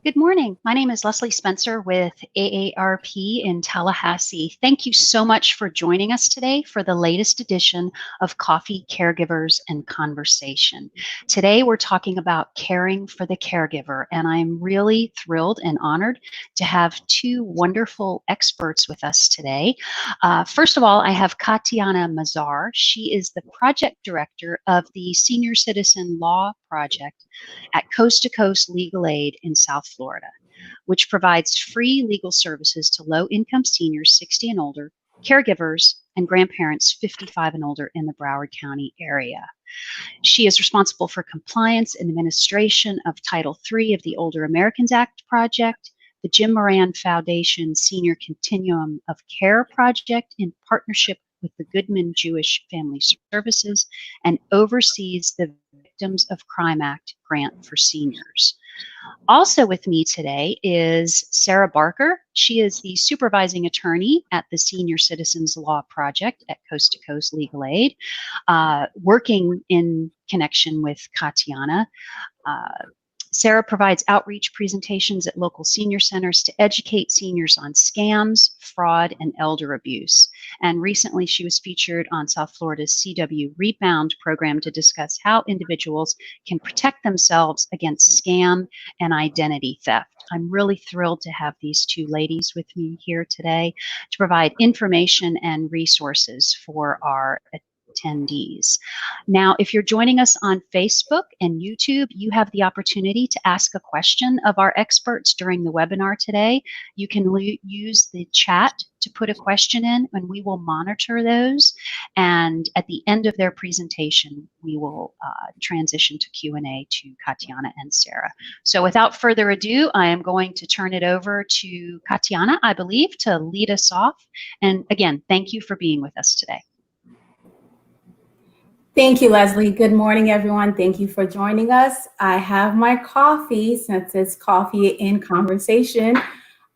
Good morning. My name is Leslie Spencer with AARP in Tallahassee. Thank you so much for joining us today for the latest edition of Coffee, Caregivers, and Conversation. Today we're talking about caring for the caregiver, and I'm really thrilled and honored to have two wonderful experts with us today. First of all, I have Katiana Mazar. She is the project director of the Senior Citizen Law Project at Coast to Coast Legal Aid in South Florida, which provides free legal services to low-income seniors 60 and older, caregivers, and grandparents 55 and older in the Broward County area. She is responsible for compliance and administration of Title III of the Older Americans Act project, the Jim Moran Foundation Senior Continuum of Care project in partnership with the Goodman Jewish Family Services, and oversees the Victims of Crime Act grant for seniors. Also with me today is Sarah Barker. She is the supervising attorney at the Senior Citizens Law Project at Coast to Coast Legal Aid, working in connection with Katiana. Sarah provides outreach presentations at local senior centers to educate seniors on scams, fraud, and elder abuse. And recently she was featured on South Florida's CW Rebound program to discuss how individuals can protect themselves against scam and identity theft. I'm really thrilled to have these two ladies with me here today to provide information and resources for our attendees. Now, if you're joining us on Facebook and YouTube, you have the opportunity to ask a question of our experts during the webinar today. You can use the chat to put a question in, and we will monitor those. And at the end of their presentation, we will transition to Q&A to Katiana and Sarah. So without further ado, I am going to turn it over to Katiana, I believe, to lead us off. And again, thank you for being with us today. Thank you, Leslie. Good morning, everyone. Thank you for joining us. I have my coffee since it's Coffee in Conversation.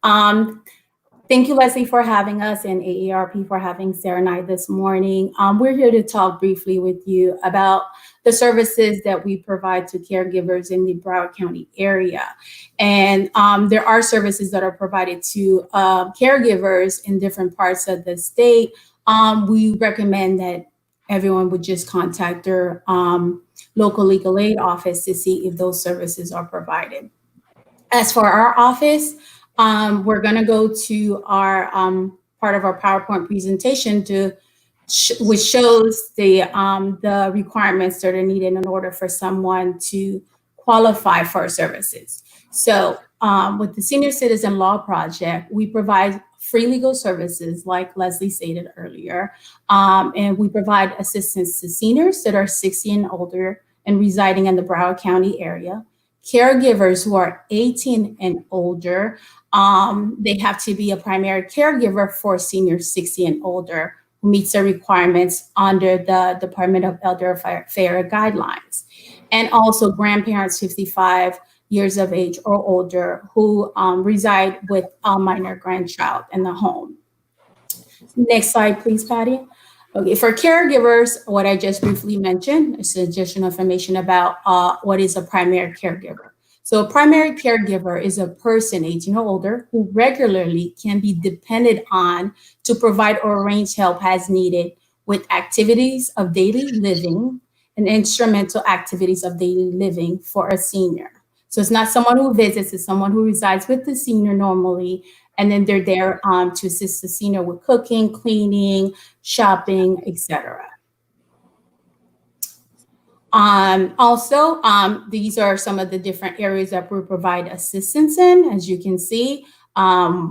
Thank you, Leslie, for having us, and AARP for having Sarah and I this morning. We're here to talk briefly with you about the services that we provide to caregivers in the Broward County area. And there are services that are provided to caregivers in different parts of the state. We recommend that everyone would just contact their local legal aid office to see if those services are provided. As for our office, we're going to go to our part of our PowerPoint presentation which shows the requirements that are needed in order for someone to qualify for our services. So with the Senior Citizen Law Project, we provide free legal services, like Leslie stated earlier, and we provide assistance to seniors that are 60 and older and residing in the Broward County area. Caregivers who are 18 and older, they have to be a primary caregiver for seniors 60 and older who meets the requirements under the Department of Elder Affairs guidelines. And also grandparents 55 years of age or older who reside with a minor grandchild in the home. Next slide, please, Patty. Okay, for caregivers, what I just briefly mentioned is additional information about what is a primary caregiver. So a primary caregiver is a person 18 or older who regularly can be depended on to provide or arrange help as needed with activities of daily living and instrumental activities of daily living for a senior. So it's not someone who visits, it's someone who resides with the senior normally, and then they're there to assist the senior with cooking, cleaning, shopping, etc. Also, these are some of the different areas that we provide assistance in. As you can see,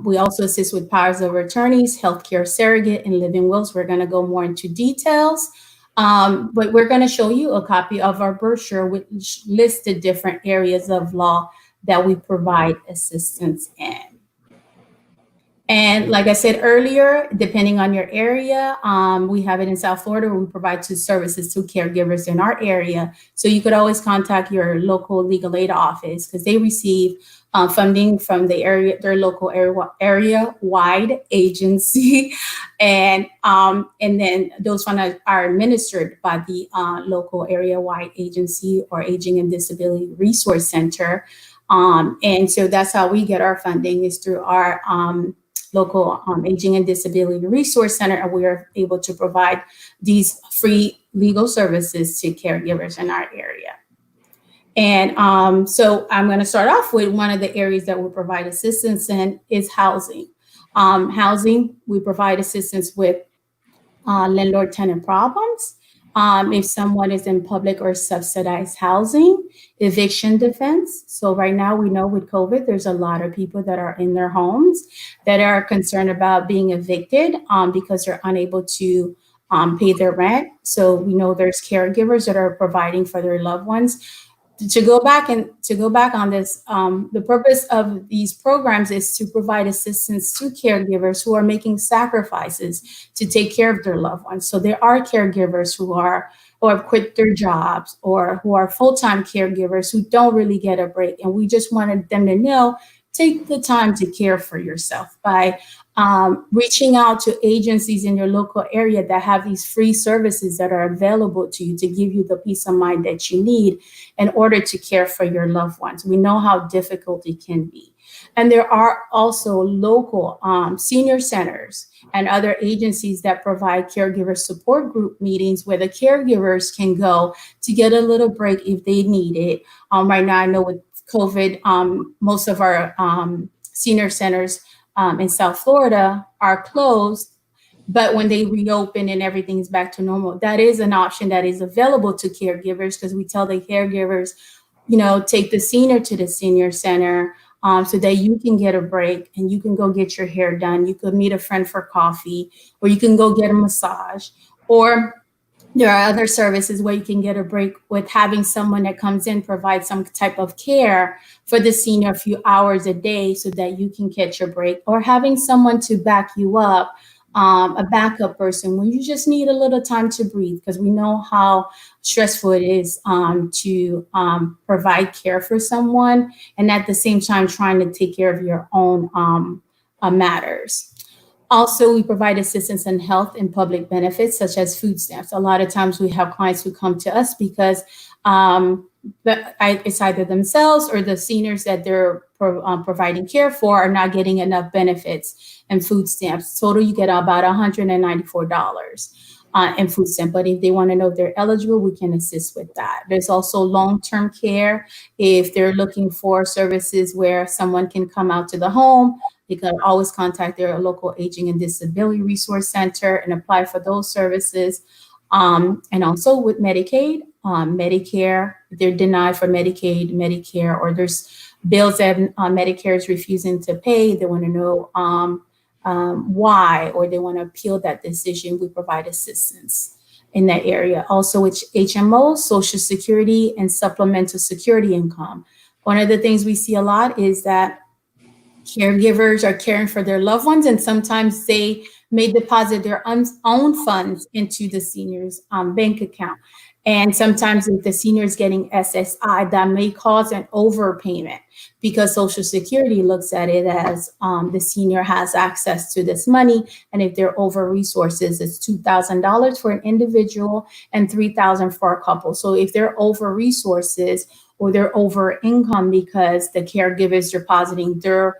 we also assist with powers of attorneys, healthcare surrogate, and living wills. We're going to go more into details. But we're going to show you a copy of our brochure which lists the different areas of law that we provide assistance in. And like I said earlier, depending on your area, we have it in South Florida where we provide two services to caregivers in our area. So you could always contact your local legal aid office because they receive funding from their local area-wide agency. And then those funds are administered by the local area-wide agency or Aging and Disability Resource Center. And so that's how we get our funding, is through our local Aging and Disability Resource Center, and we are able to provide these free legal services to caregivers in our area. And so I'm going to start off with one of the areas that we provide assistance in is housing. Housing, we provide assistance with landlord-tenant problems. If someone is in public or subsidized housing, eviction defense. So right now we know with COVID, there's a lot of people that are in their homes that are concerned about being evicted because they're unable to pay their rent. So we know there's caregivers that are providing for their loved ones. To go back on this, the purpose of these programs is to provide assistance to caregivers who are making sacrifices to take care of their loved ones. So there are caregivers who have quit their jobs, or who are full-time caregivers who don't really get a break. And we just wanted them to know, take the time to care for yourself by reaching out to agencies in your local area that have these free services that are available to you to give you the peace of mind that you need in order to care for your loved ones. We know how difficult it can be. And there are also local senior centers and other agencies that provide caregiver support group meetings where the caregivers can go to get a little break if they need it. Right now, I know with COVID, most of our senior centers in South Florida are closed, but when they reopen and everything's back to normal, that is an option that is available to caregivers, because we tell the caregivers, take the senior to the senior center so that you can get a break and you can go get your hair done. You could meet a friend for coffee, or you can go get a massage, or there are other services where you can get a break with having someone that comes in, provide some type of care for the senior a few hours a day so that you can catch your break, or having someone to back you up, a backup person when you just need a little time to breathe, because we know how stressful it is to provide care for someone and at the same time trying to take care of your own matters. Also, we provide assistance in health and public benefits, such as food stamps. A lot of times we have clients who come to us because it's either themselves or the seniors that they're providing care for are not getting enough benefits and food stamps. Total, you get about $194 in food stamp. But if they want to know if they're eligible, we can assist with that. There's also long-term care. If they're looking for services where someone can come out to the home, they can always contact their local Aging and Disability Resource Center and apply for those services. And also with Medicaid, Medicare, if they're denied for Medicaid, Medicare, or there's bills that Medicare is refusing to pay, they want to know why, or they want to appeal that decision, we provide assistance in that area. Also with HMO, Social Security, and Supplemental Security Income. One of the things we see a lot is that caregivers are caring for their loved ones, and sometimes they may deposit their own funds into the senior's bank account. And sometimes if the senior is getting SSI, that may cause an overpayment, because Social Security looks at it as the senior has access to this money. And if they're over resources, it's $2,000 for an individual and $3,000 for a couple. So if they're over resources or they're over income because the caregiver is depositing their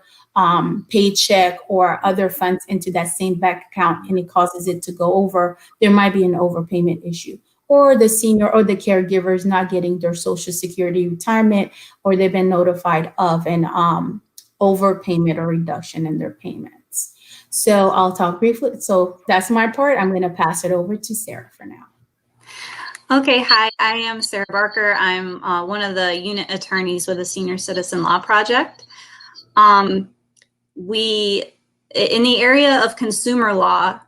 paycheck or other funds into that same bank account and it causes it to go over, there might be an overpayment issue. Or the senior or the caregiver is not getting their Social Security retirement, or they've been notified of an overpayment or reduction in their payments. So I'll talk briefly. So that's my part. I'm going to pass it over to Sarah for now. Okay, hi, I am Sarah Barker. I'm one of the unit attorneys with the Senior Citizen Law Project. We, in the area of consumer law,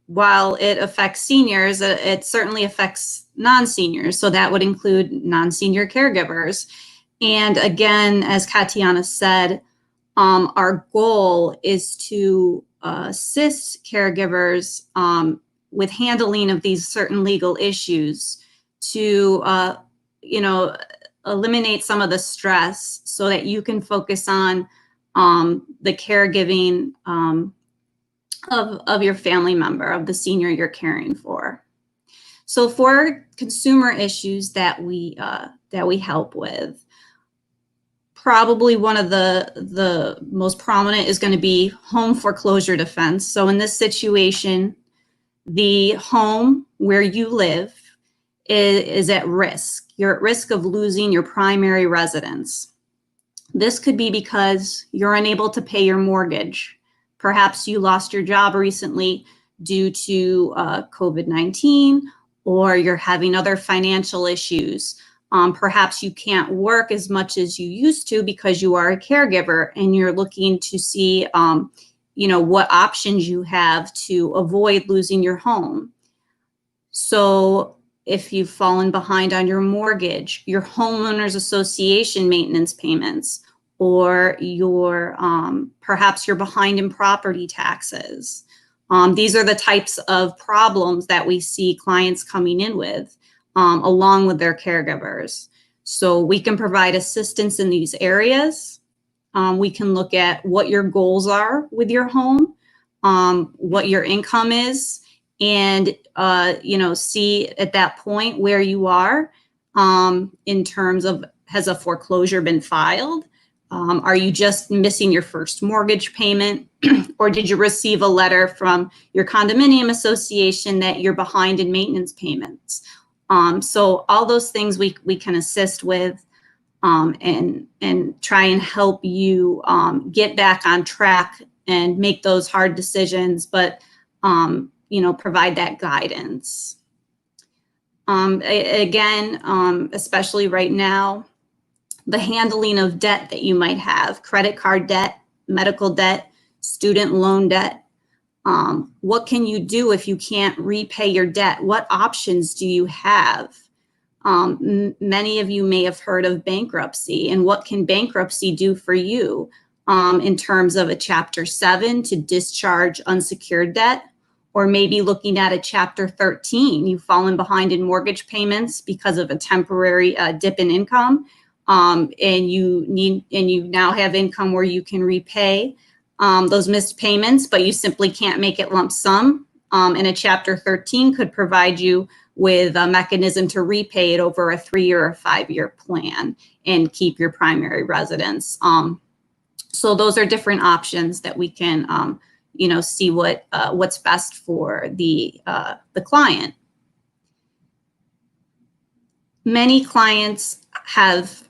while it affects seniors, it certainly affects non-seniors. So that would include non-senior caregivers. And again, as Katiana said, our goal is to assist caregivers with handling of these certain legal issues to, eliminate some of the stress so that you can focus on the caregiving of your family member, of the senior you're caring for. So for consumer issues that we help with, probably one of the most prominent is going to be home foreclosure defense. So in this situation, the home where you live is at risk. You're at risk of losing your primary residence. This could be because you're unable to pay your mortgage. Perhaps you lost your job recently due to COVID-19, or you're having other financial issues. Perhaps you can't work as much as you used to because you are a caregiver, and you're looking to see what options you have to avoid losing your home. So if you've fallen behind on your mortgage, your homeowners association maintenance payments, or your perhaps you're behind in property taxes. These are the types of problems that we see clients coming in with, along with their caregivers. So we can provide assistance in these areas. We can look at what your goals are with your home, what your income is, and see at that point where you are in terms of, has a foreclosure been filed? Are you just missing your first mortgage payment? Or did you receive a letter from your condominium association that you're behind in maintenance payments? So all those things we can assist with and try and help you get back on track and make those hard decisions, but provide that guidance. Especially right now, the handling of debt that you might have, credit card debt, medical debt, student loan debt. What can you do if you can't repay your debt? What options do you have? Many of you may have heard of bankruptcy, and what can bankruptcy do for you in terms of a Chapter 7 to discharge unsecured debt, or maybe looking at a Chapter 13. You've fallen behind in mortgage payments because of a temporary dip in income, and you now have income where you can repay those missed payments, but you simply can't make it lump sum. And a Chapter 13 could provide you with a mechanism to repay it over a 3-year or 5-year plan and keep your primary residence. So those are different options that we can, see what's best for the client. Many clients have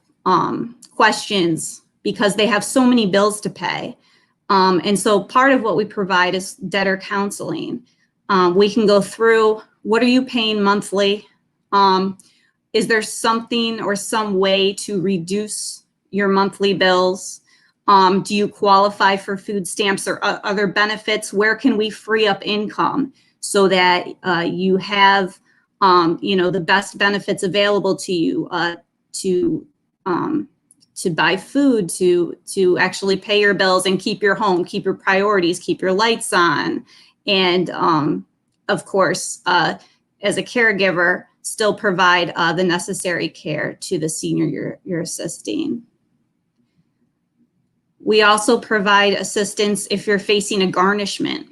questions because they have so many bills to pay. And so part of what we provide is debtor counseling. We can go through, what are you paying monthly? Is there something or some way to reduce your monthly bills? Do you qualify for food stamps or other benefits? Where can we free up income so that you have the best benefits available to you to buy food, to actually pay your bills and keep your home, keep your priorities, keep your lights on, and of course, as a caregiver, still provide the necessary care to the senior you're assisting. We also provide assistance if you're facing a garnishment.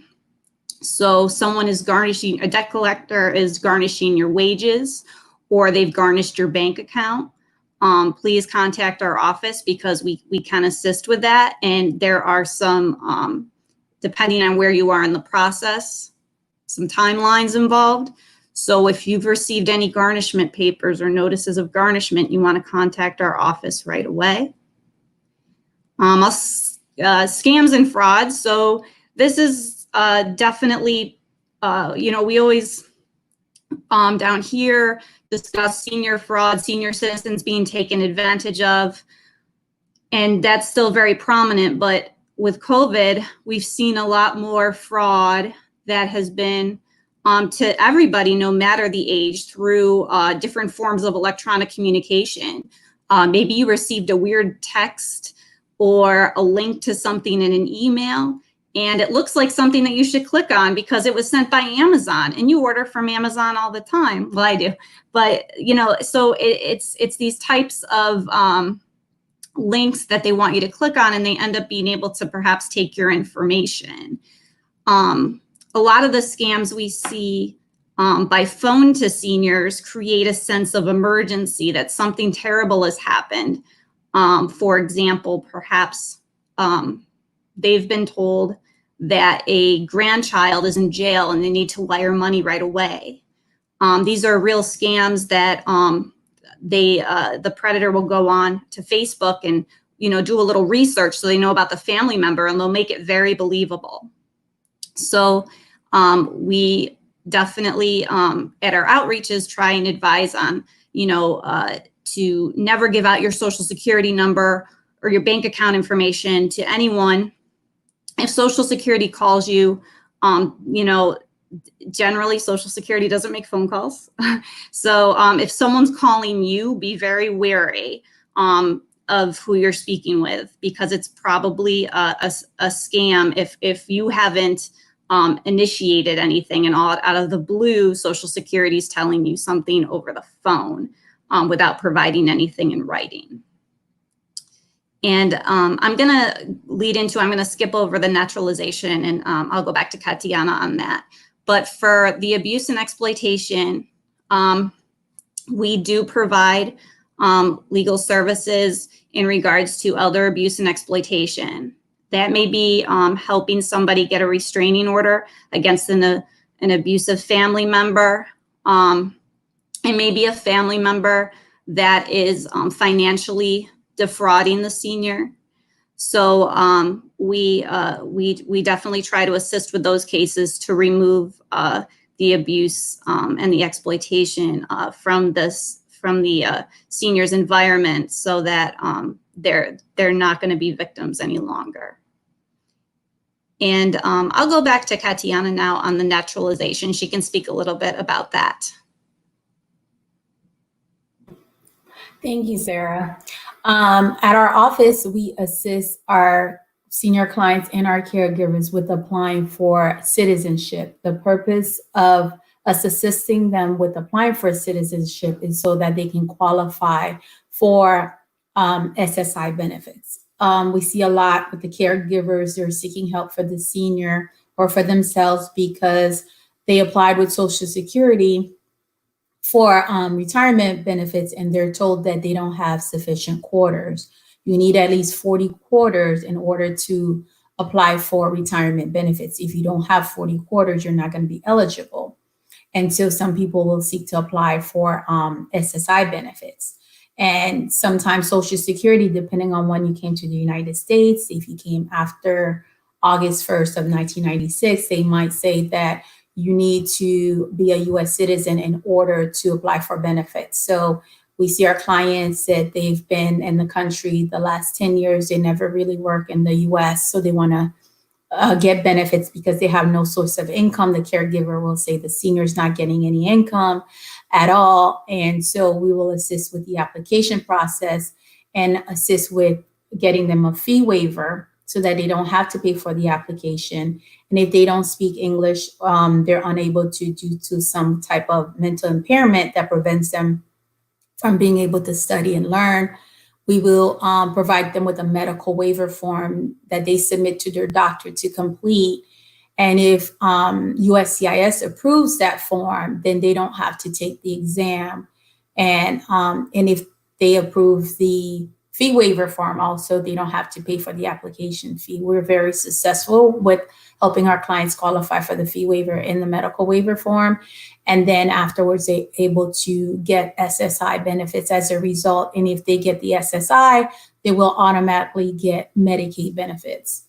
So someone is garnishing, a debt collector is garnishing your wages, or they've garnished your bank account. Please contact our office because we can assist with that. And there are some, depending on where you are in the process, some timelines involved. So if you've received any garnishment papers or notices of garnishment, you want to contact our office right away. Scams and frauds. So this is definitely, we always down here discuss senior fraud, senior citizens being taken advantage of, and that's still very prominent. But with COVID, we've seen a lot more fraud that has been to everybody, no matter the age, through different forms of electronic communication. Maybe you received a weird text or a link to something in an email, and it looks like something that you should click on because it was sent by Amazon, and you order from Amazon all the time. Well, I do, but so it's these types of links that they want you to click on, and they end up being able to perhaps take your information. A lot of the scams we see by phone to seniors create a sense of emergency that something terrible has happened. For example, perhaps they've been told that a grandchild is in jail and they need to wire money right away. These are real scams that the predator will go on to Facebook and do a little research so they know about the family member, and they'll make it very believable. So we definitely at our outreaches try and advise on to never give out your social security number or your bank account information to anyone. If Social Security calls you, generally Social Security doesn't make phone calls. So if someone's calling you, be very wary of who you're speaking with, because it's probably a scam if you haven't initiated anything, and all out of the blue, Social Security is telling you something over the phone without providing anything in writing. And I'm going to skip over the naturalization, and I'll go back to Katiana on that. But for the abuse and exploitation, we do provide legal services in regards to elder abuse and exploitation. That may be helping somebody get a restraining order against an abusive family member. It may be a family member that is financially defrauding the senior. So we definitely try to assist with those cases to remove the abuse and the exploitation from the senior's environment, so that they're not going to be victims any longer. And I'll go back to Katiana now on the naturalization. She can speak a little bit about that. Thank you, Sarah. At our office, we assist our senior clients and our caregivers with applying for citizenship. The purpose of us assisting them with applying for citizenship is so that they can qualify for SSI benefits. We see a lot with the caregivers, they're seeking help for the senior or for themselves because they applied with Social Security for retirement benefits, and they're told that they don't have sufficient quarters. You need at least 40 quarters in order to apply for retirement benefits. If you don't have 40 quarters, you're not going to be eligible. And so some people will seek to apply for SSI benefits. And sometimes Social Security, depending on when you came to the United States, if you came after August 1st of 1996, they might say that you need to be a US citizen in order to apply for benefits. So we see our clients that they've been in the country the last 10 years, they never really work in the US, so they want to get benefits because they have no source of income. The caregiver will say the senior's not getting any income at all. And so we will assist with the application process and assist with getting them a fee waiver so that they don't have to pay for the application. And if they don't speak English, they're unable to due to some type of mental impairment that prevents them from being able to study and learn. We will provide them with a medical waiver form that they submit to their doctor to complete. And if USCIS approves that form, then they don't have to take the exam. And if they approve the fee waiver form also, they don't have to pay for the application fee. We're very successful with helping our clients qualify for the fee waiver in the medical waiver form. And then afterwards, they're able to get SSI benefits as a result. And if they get the SSI, they will automatically get Medicaid benefits.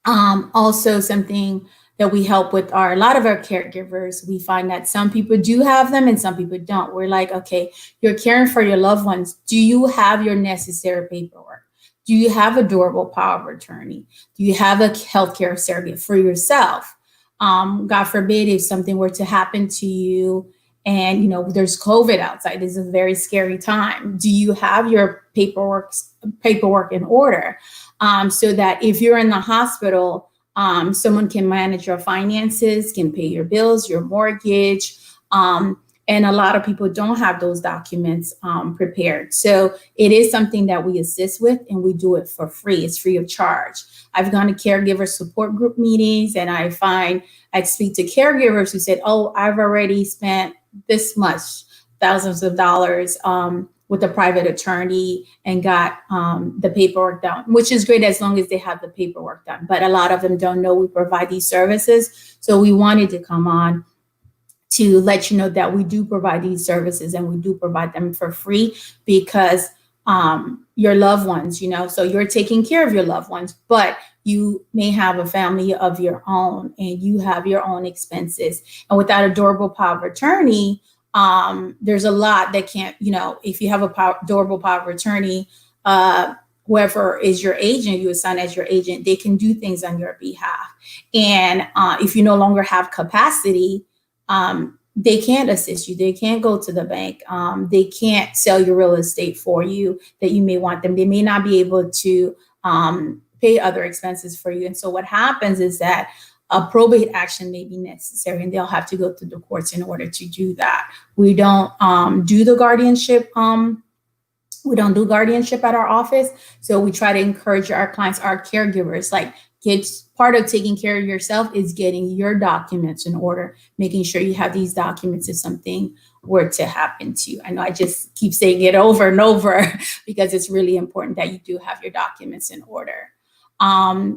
Also, something that we help with are a lot of our caregivers. We find that some people do have them and some people don't. We're like, okay, you're caring for your loved ones. Do you have your necessary paperwork? Do you have a durable power of attorney? Do you have a healthcare surrogate for yourself? God forbid if something were to happen to you and there's COVID outside, this is a very scary time. Do you have your paperwork in order so that if you're in the hospital, someone can manage your finances, can pay your bills, your mortgage. And a lot of people don't have those documents prepared. So it is something that we assist with, and we do it for free. It's free of charge. I've gone to caregiver support group meetings, and I speak to caregivers who said, oh, I've already spent this much, thousands of dollars with a private attorney and got the paperwork done, which is great as long as they have the paperwork done. But a lot of them don't know we provide these services. So we wanted to come on to let you know that we do provide these services, and we do provide them for free, because your loved ones, so you're taking care of your loved ones, but you may have a family of your own and you have your own expenses. And without a durable power of attorney, there's a lot that can't, if you have a durable power of attorney, whoever is your agent, you assign as your agent, they can do things on your behalf. And if you no longer have capacity, they can't assist you. They can't go to the bank. They can't sell your real estate for you that you may want them. They may not be able to pay other expenses for you. And so what happens is that a probate action may be necessary, and they'll have to go through the courts in order to do that. We don't do the guardianship. We don't do guardianship at our office. So we try to encourage our clients, our caregivers, part of taking care of yourself is getting your documents in order, making sure you have these documents if something were to happen to you. I know I just keep saying it over and over because it's really important that you do have your documents in order.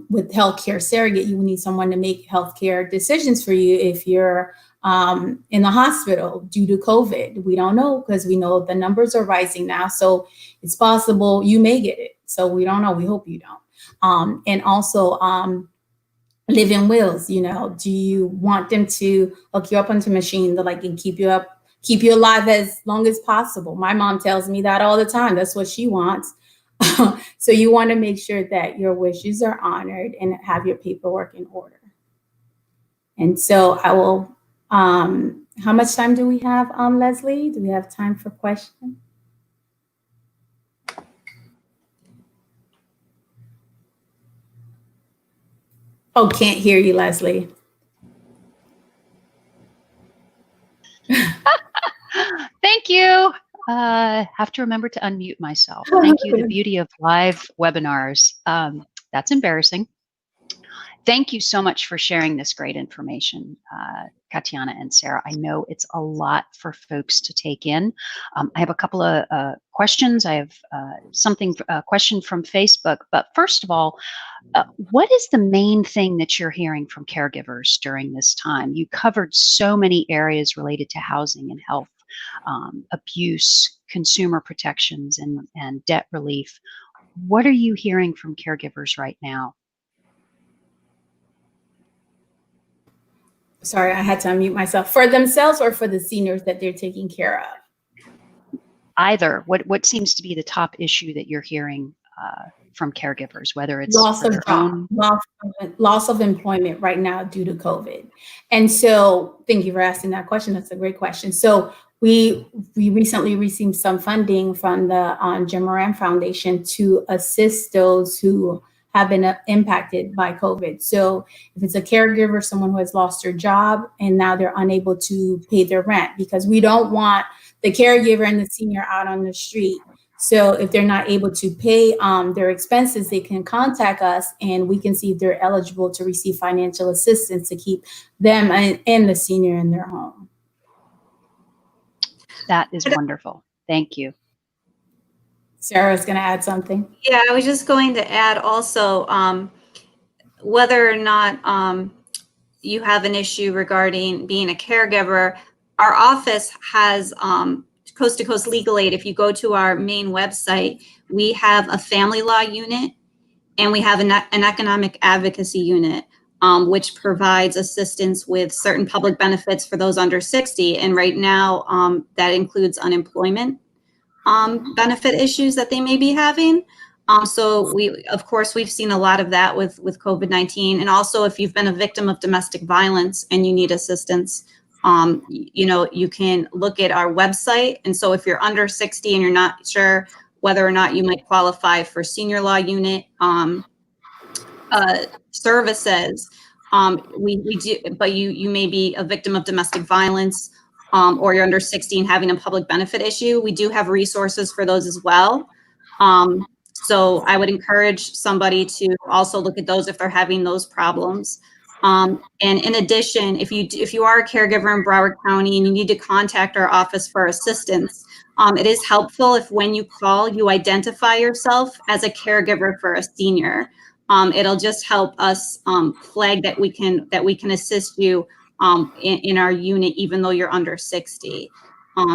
With healthcare surrogate, you need someone to make healthcare decisions for you if you're in the hospital due to COVID. We don't know, because we know the numbers are rising now. So it's possible you may get it. So we don't know. We hope you don't. And also living wills, do you want them to hook you up onto a machine that and keep you alive as long as possible? My mom tells me that all the time. That's what she wants. So you want to make sure that your wishes are honored and have your paperwork in order. And so I will, how much time do we have, Leslie? Do we have time for questions? Oh, can't hear you, Leslie. Thank you. Have to remember to unmute myself. Thank you. The beauty of live webinars. That's embarrassing. Thank you so much for sharing this great information, Katiana and Sarah. I know it's a lot for folks to take in. I have a couple of questions. I have a question from Facebook. But first of all, what is the main thing that you're hearing from caregivers during this time? You covered so many areas related to housing and health, abuse, consumer protections, and debt relief. What are you hearing from caregivers right now? Sorry, I had to unmute myself. For themselves or for the seniors that they're taking care of? Either. What seems to be the top issue that you're hearing from caregivers, whether it's loss of job, loss of employment right now due to COVID. And so thank you for asking that question. That's a great question. So we recently received some funding from the Jim Moran Foundation to assist those who have been impacted by COVID. So if it's a caregiver, someone who has lost their job and now they're unable to pay their rent, because we don't want the caregiver and the senior out on the street. So if they're not able to pay their expenses, they can contact us and we can see if they're eligible to receive financial assistance to keep them and the senior in their home. That is wonderful. Thank you. Sarah's going to add something. Yeah, I was just going to add also whether or not you have an issue regarding being a caregiver. Our office has Coast to Coast Legal Aid. If you go to our main website, we have a family law unit and we have an economic advocacy unit, which provides assistance with certain public benefits for those under 60. And right now that includes unemployment benefit issues that they may be having. So of course, we've seen a lot of that with COVID-19. And also if you've been a victim of domestic violence and you need assistance, you can look at our website. And so if you're under 60 and you're not sure whether or not you might qualify for senior law unit services, we do, but you may be a victim of domestic violence, or you're under 60 and having a public benefit issue, we do have resources for those as well. So I would encourage somebody to also look at those if they're having those problems. And in addition, if you are a caregiver in Broward County and you need to contact our office for assistance, It is helpful if when you call, you identify yourself as a caregiver for a senior. It'll just help us flag that we can assist you in our unit, even though you're under 60.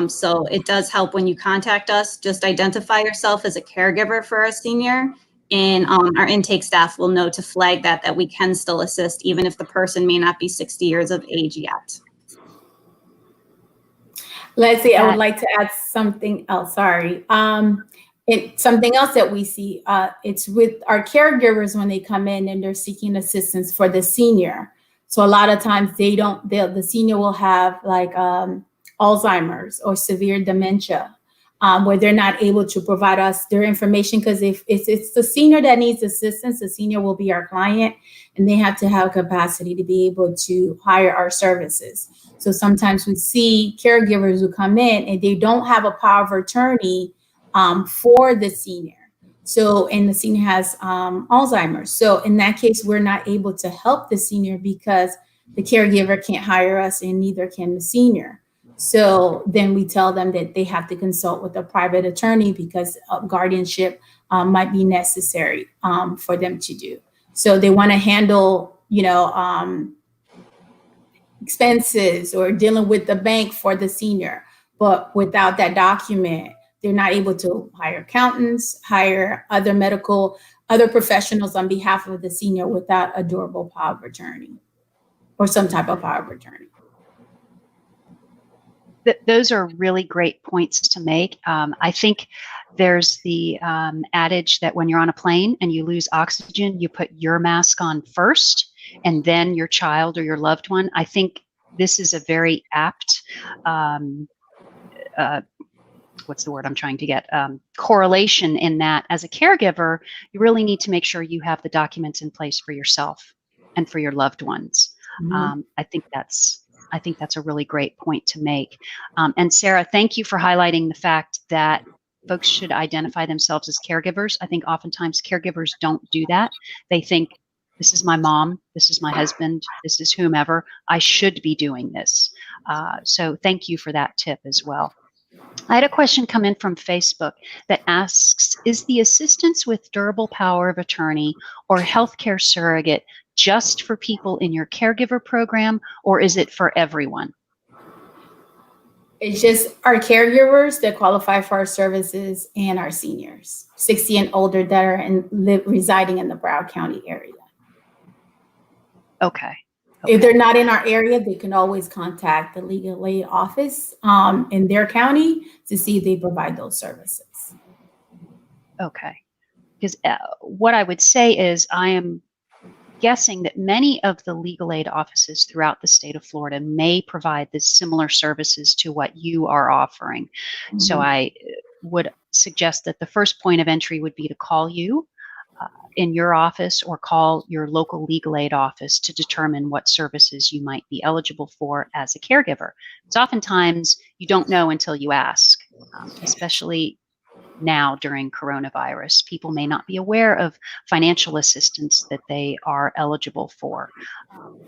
So it does help when you contact us. Just identify yourself as a caregiver for a senior, and our intake staff will know to flag that we can still assist, even if the person may not be 60 years of age yet. Leslie, I would like to add something else. Sorry. Something else that we see, it's with our caregivers when they come in and they're seeking assistance for the senior. So a lot of times the senior will have like Alzheimer's or severe dementia, where they're not able to provide us their information, because if it's the senior that needs assistance, the senior will be our client, and they have to have capacity to be able to hire our services. So sometimes we see caregivers who come in and they don't have a power of attorney for the senior. So, and the senior has Alzheimer's. So in that case, we're not able to help the senior because the caregiver can't hire us and neither can the senior. So then we tell them that they have to consult with a private attorney because guardianship might be necessary for them to do. So they want to handle, expenses or dealing with the bank for the senior. But without that document, they're not able to hire accountants, hire other professionals on behalf of the senior without a durable power of attorney or some type of power of attorney. Those are really great points to make. I think there's the adage that when you're on a plane and you lose oxygen, you put your mask on first and then your child or your loved one. I think this is a very apt, what's the word I'm trying to get, correlation in that as a caregiver, you really need to make sure you have the documents in place for yourself and for your loved ones. Mm-hmm. I think that's a really great point to make. And Sarah, thank you for highlighting the fact that folks should identify themselves as caregivers. I think oftentimes caregivers don't do that. They think, this is my mom, this is my husband, this is whomever, I should be doing this. So thank you for that tip as well. I had a question come in from Facebook that asks, is the assistance with durable power of attorney or healthcare surrogate just for people in your caregiver program, or is it for everyone? It's just our caregivers that qualify for our services and our seniors, 60 and older that are residing in the Broward County area. Okay. If they're not in our area, they can always contact the legal aid office in their county to see if they provide those services. Okay. Because what I would say is I am guessing that many of the legal aid offices throughout the state of Florida may provide the similar services to what you are offering. Mm-hmm. So I would suggest that the first point of entry would be to call you in your office or call your local legal aid office to determine what services you might be eligible for as a caregiver. It's oftentimes you don't know until you ask, especially now during coronavirus. People may not be aware of financial assistance that they are eligible for.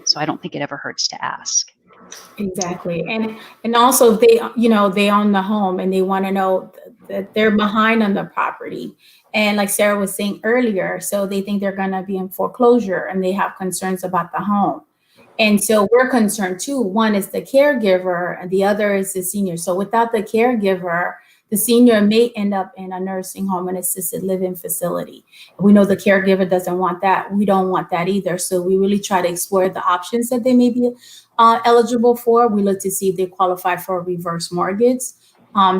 So I don't think it ever hurts to ask. Exactly. And also if they own the home and they want to know that they're behind on the property. And like Sarah was saying earlier, so they think they're going to be in foreclosure and they have concerns about the home. And so we're concerned too. One is the caregiver and the other is the senior. So without the caregiver, the senior may end up in a nursing home and assisted living facility. We know the caregiver doesn't want that. We don't want that either. So we really try to explore the options that they may be eligible for. We look to see if they qualify for a reverse mortgage.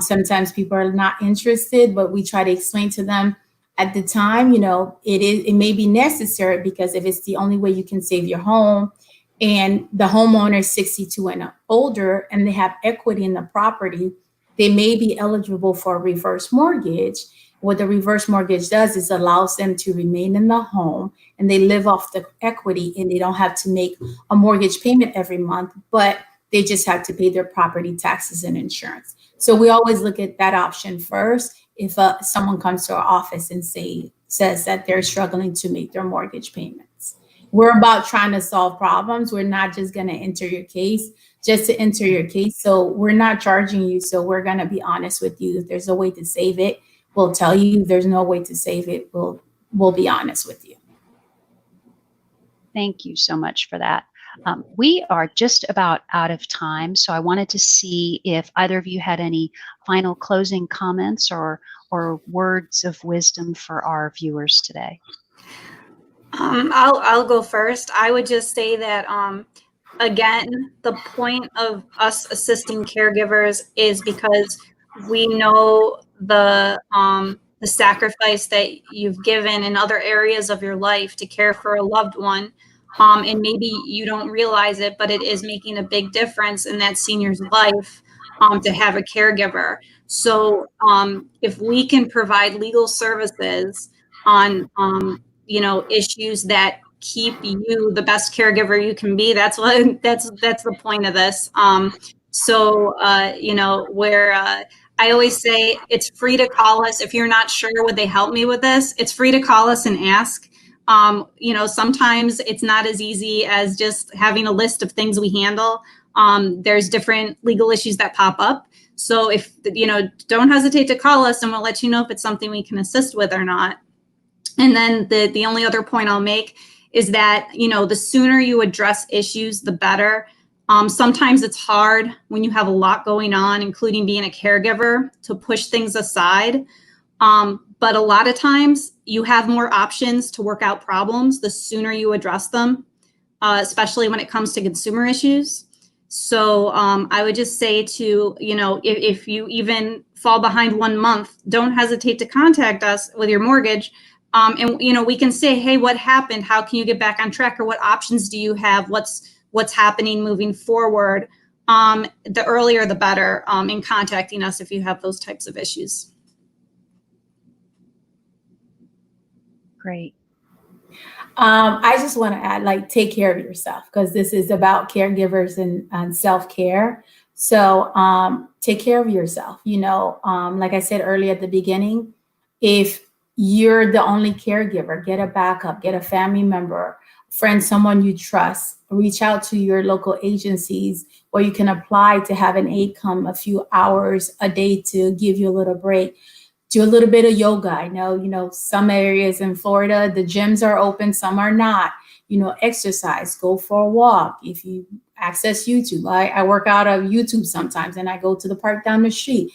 Sometimes people are not interested, but we try to explain to them at the time, it may be necessary because if it's the only way you can save your home and the homeowner is 62 and older and they have equity in the property, they may be eligible for a reverse mortgage. What the reverse mortgage does is allows them to remain in the home and they live off the equity and they don't have to make a mortgage payment every month, but they just have to pay their property taxes and insurance. So we always look at that option first. If someone comes to our office and says that they're struggling to make their mortgage payments. We're about trying to solve problems. We're not just going to enter your case. just to enter your case. So we're not charging you. So we're going to be honest with you. If there's a way to save it, we'll tell you. If there's no way to save it, we'll be honest with you. Thank you so much for that. We are just about out of time, so I wanted to see if either of you had any final closing comments or words of wisdom for our viewers today. I'll go first. I would just say that, again, the point of us assisting caregivers is because we know the sacrifice that you've given in other areas of your life to care for a loved one. And maybe you don't realize it, but it is making a big difference in that senior's life to have a caregiver. So if we can provide legal services on issues that keep you the best caregiver you can be, that's the point of this. Where I always say it's free to call us if you're not sure, would they help me with this? It's free to call us and ask. Sometimes it's not as easy as just having a list of things we handle. There's different legal issues that pop up. So if, don't hesitate to call us and we'll let you know if it's something we can assist with or not. And then the only other point I'll make is that, the sooner you address issues, the better. Sometimes it's hard when you have a lot going on, including being a caregiver, to push things aside. But a lot of times you have more options to work out problems the sooner you address them, especially when it comes to consumer issues. So I would just say to, if you even fall behind 1 month, don't hesitate to contact us with your mortgage. And we can say, hey, what happened? How can you get back on track? Or what options do you have? What's happening moving forward? The earlier, the better in contacting us if you have those types of issues. Great. I just want to add, take care of yourself, because this is about caregivers and self-care. So take care of yourself. Like I said earlier at the beginning, if you're the only caregiver, get a backup, get a family member, friend, someone you trust, reach out to your local agencies where you can apply to have an aide come a few hours a day to give you a little break. Do a little bit of yoga. I know, some areas in Florida, the gyms are open, some are not. Exercise, go for a walk. If you access YouTube, I work out of YouTube sometimes, and I go to the park down the street.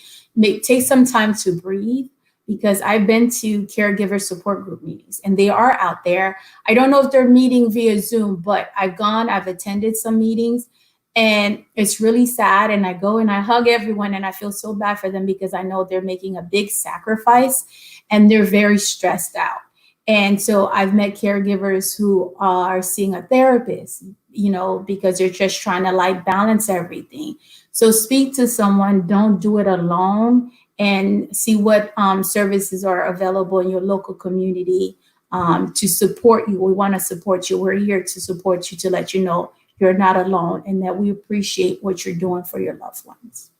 Take some time to breathe, because I've been to caregiver support group meetings and they are out there. I don't know if they're meeting via Zoom, but I've attended some meetings, and it's really sad. And I go and I hug everyone, and I feel so bad for them, because I know they're making a big sacrifice and they're very stressed out. And so I've met caregivers who are seeing a therapist, because they're just trying to balance everything. So speak to someone, don't do it alone, and see what services are available in your local community to support you. We want to support you. We're here to support you, to let you know you're not alone, and that we appreciate what you're doing for your loved ones.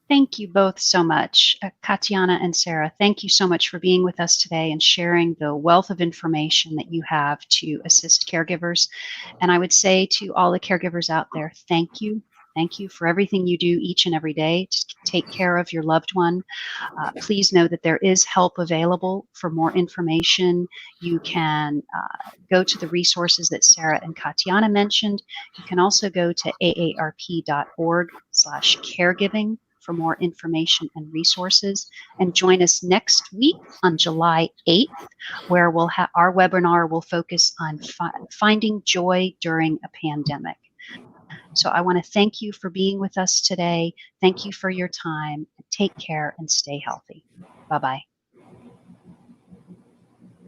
Thank you both so much. Katiana and Sarah, thank you so much for being with us today and sharing the wealth of information that you have to assist caregivers. And I would say to all the caregivers out there, thank you. Thank you for everything you do each and every day to take care of your loved one. Please know that there is help available. For more information, you can go to the resources that Sarah and Katiana mentioned. You can also go to aarp.org/caregiving for more information and resources. And join us next week on July 8th, where our webinar will focus on finding joy during a pandemic. So I want to thank you for being with us today. Thank you for your time. Take care and stay healthy. Bye-bye.